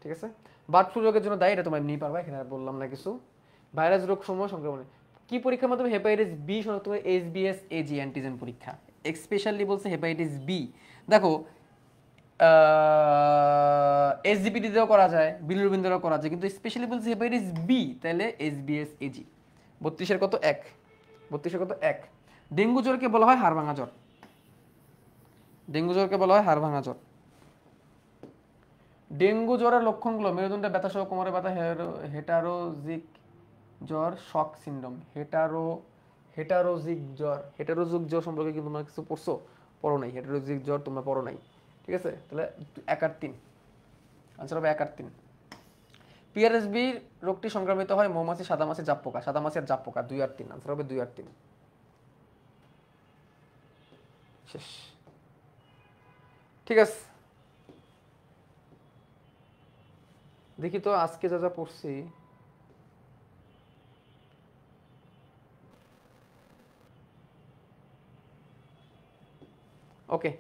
ঠিক আছে। বার্ড ফ্লু রোগের জন্য দায়ী, এটা তোমরা এমনিই পারবা, এখানে আর বললাম না কিছু। ভাইরাস রোগ সমূহ সংক্রমণে কি পরীক্ষার মাধ্যমে হেপাটাইটিস বি শনাক্ত করে? এসবিএস এজি অ্যান্টিজেন পরীক্ষা। এক্সপেশালি বলছে হেপাটাইটিস বি। দেখো এসজিপিটি দিয়েও করা যায়, বিলিরুবিন দিয়েও করা যায়, কিন্তু স্পেশালি বলছে হেপাটাইটিস বি, তাহলে এসবিএস এজি। 32-এর কত? 1, 32-এর কত? 1। ডেঙ্গু জ্বরকে বলা হয় হাড় ভাঙা জ্বর, ডেঙ্গু জ্বরকে বলা হয় হাড় ভাঙা জ্বর। ডেঙ্গু জ্বরের লক্ষণগুলো: মেরুদণ্ডে ব্যথা সহ কোমরে ব্যথা, হেটারোজিক জ্বর, শক সিনড্রোম। হেটারোজিক জ্বর, হেটারোজিক জ্বর সম্পর্কে কিন্তু তোমরা কিছু পড়ছো? পড়ো নাই, হেটারোজিক জ্বর তোমরা পড়ো নাই, ঠিক আছে। তাহলে 1 আর 3, আনসার হবে 1 আর 3। পিআরএসবি রোগটি সংক্রামিত হয় মৌমাছি, সাদামাছি, জাপ পোকা। সাদামাছি আর জাপ পোকা। 2 আর 3, আনসার হবে 2 আর 3। শেষ, ঠিক আছে। দেখি তো আজকে যা যা পড়ছি। ওকে,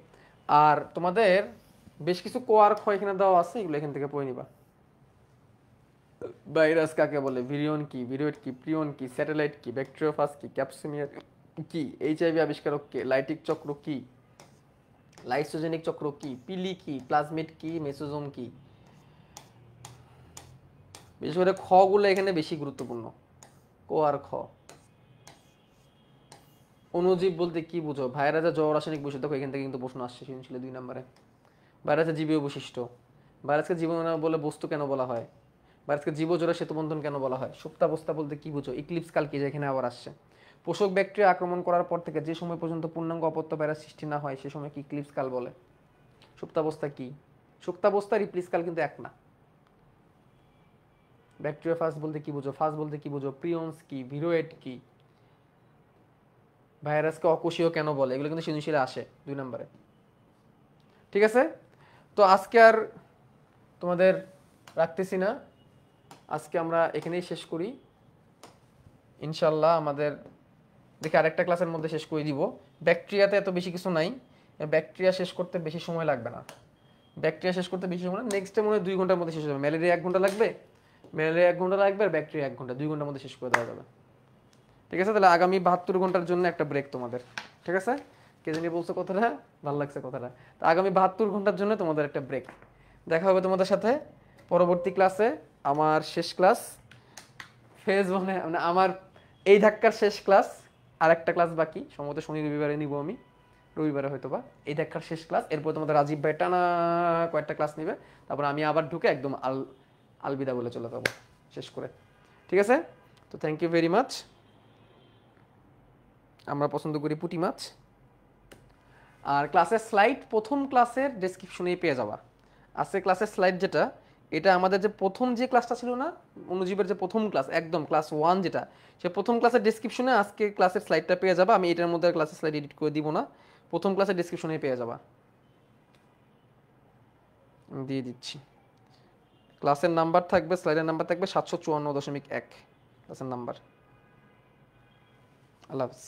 আর তোমাদের বেশ কিছু ক আর খ এখানে দেওয়া আছে, এগুলো এখান থেকে পড়ে নিবা। ভাইরাস কাকে বলে, ভিরিয়ন কি, ভিরিয়ড কি, প্রিয়ন কি, স্যাটেলাইট কি, ব্যাকটেরিওফাজ কি, ক্যাপসুমিয়ার কি, এইচআইভি আবিষ্কারক কে, লাইটিক চক্র কি, লাইসোজেনিক চক্র কি, পিলি কি, প্লাজমিড কি, মেসোজোম কি। বিশেষ করে খ গুলো এখানে বেশি গুরুত্বপূর্ণ। ক আর খ। অণুজীব বলতে কি বুঝো, ভাইরাসের জৈব রাসায়নিক বৈশিষ্ট্য, দেখো এখান থেকে কিন্তু প্রশ্ন আসছে সৃজনশীলে 2 নম্বরে। ভাইরাসের জীবীয় বৈশিষ্ট্য, ভাইরাসকে জীবন বলে বস্তু কেন বলা হয়, ভাইরাসকে জীবজোড়া সেতুবন্ধন কেন বলা হয়, সুপ্তাবস্থা বলতে কি বুঝো, ইক্লিপস কাল কি, যেখানে আবার আসছে। পোষক ব্যাকটেরিয়া আক্রমণ করার পর থেকে যে সময় পর্যন্ত পূর্ণাঙ্গ অপত্য ভাইরাস সৃষ্টি না হয় সে সময় কি ইক্লিপস কাল বলে। সুপ্তাবস্থা কি, সুপ্তাবস্থা আর ইক্লিপস কাল কিন্তু এক না। ব্যাকটেরিয়া ফাজ বলতে কি বুঝো, ফাজ বলতে কি বুঝো, প্রিয়ন্স কি, ভিরোয়েড কি, ভাইরাসকে অকোষীয় কেন বলে, এগুলো কিন্তু সৃজনশীলে আসে 2 নম্বরে। ঠিক আছে, তো আজকে আর তোমাদের রাখতেছি না, আজকে আমরা এখানেই শেষ করি ইনশাল্লাহ। আমাদের দেখি আরেকটা ক্লাসের মধ্যে শেষ করে দিব। ব্যাকটেরিয়াতে এত বেশি কিছু নাই, ব্যাকটেরিয়া শেষ করতে বেশি সময় লাগবে না, ব্যাকটেরিয়া শেষ করতে বেশি সময় না, নেক্সট মনে হয় 2 ঘন্টার মধ্যে শেষ হয়ে যাবে। ম্যালেরিয়া 1 ঘন্টা লাগবে, ম্যালেরিয়া 1 ঘন্টা লাগবে, আর ব্যাকটেরিয়া 1 ঘন্টা, 2 ঘন্টার মধ্যে শেষ করে দেওয়া যাবে। ঠিক আছে, তাহলে আগামী 72 ঘন্টার জন্য একটা ব্রেক তোমাদের। ঠিক আছে, কে জানি বলছো কথাটা, ভালো লাগছে কথাটা। তো আগামী 72 ঘন্টার জন্য তোমাদের একটা ব্রেক। দেখা হবে তোমাদের সাথে পরবর্তী ক্লাসে। আমার শেষ ক্লাস ফেজ মানে আমার এই ধাক্কার শেষ ক্লাস, আর একটা ক্লাস বাকি, সম্ভবত শনি রবিবারে নিব আমি, রবিবারে হয়তো বা এই ধাক্কার শেষ ক্লাস। এরপর তোমাদের রাজীব ভাই টানা কয়েকটা ক্লাস নেবে, তারপর আমি আবার ঢুকে একদম আলবিদা বলে চলে যাবো শেষ করে। ঠিক আছে, তো থ্যাংক ইউ ভেরি মাচ। আমরা পছন্দ করি পুঁটি মাছ। আর ক্লাসের স্লাইড প্রথম ক্লাসের ডেসক্রিপশনেই পেয়ে যাবা। আজকে ক্লাসের স্লাইড যেটা, এটা আমাদের যে প্রথম যে ক্লাসটা ছিল না, অনুজীবের যে প্রথম ক্লাস, একদম ক্লাস 1 যেটা, সে প্রথম ক্লাসের ডেসক্রিপশনে আজকে ক্লাসের স্লাইডটা পেয়ে যাবা। আমি এটার মধ্যে ক্লাসের স্লাইড এডিট করে দিব না, প্রথম ক্লাসের ডেসক্রিপশনেই পেয়ে যাবা, দিয়ে দিচ্ছি। ক্লাসের নাম্বার থাকবে, স্লাইডের নাম্বার থাকবে 754.1 ক্লাসের নাম্বার। আল্লাহ হাফেজ।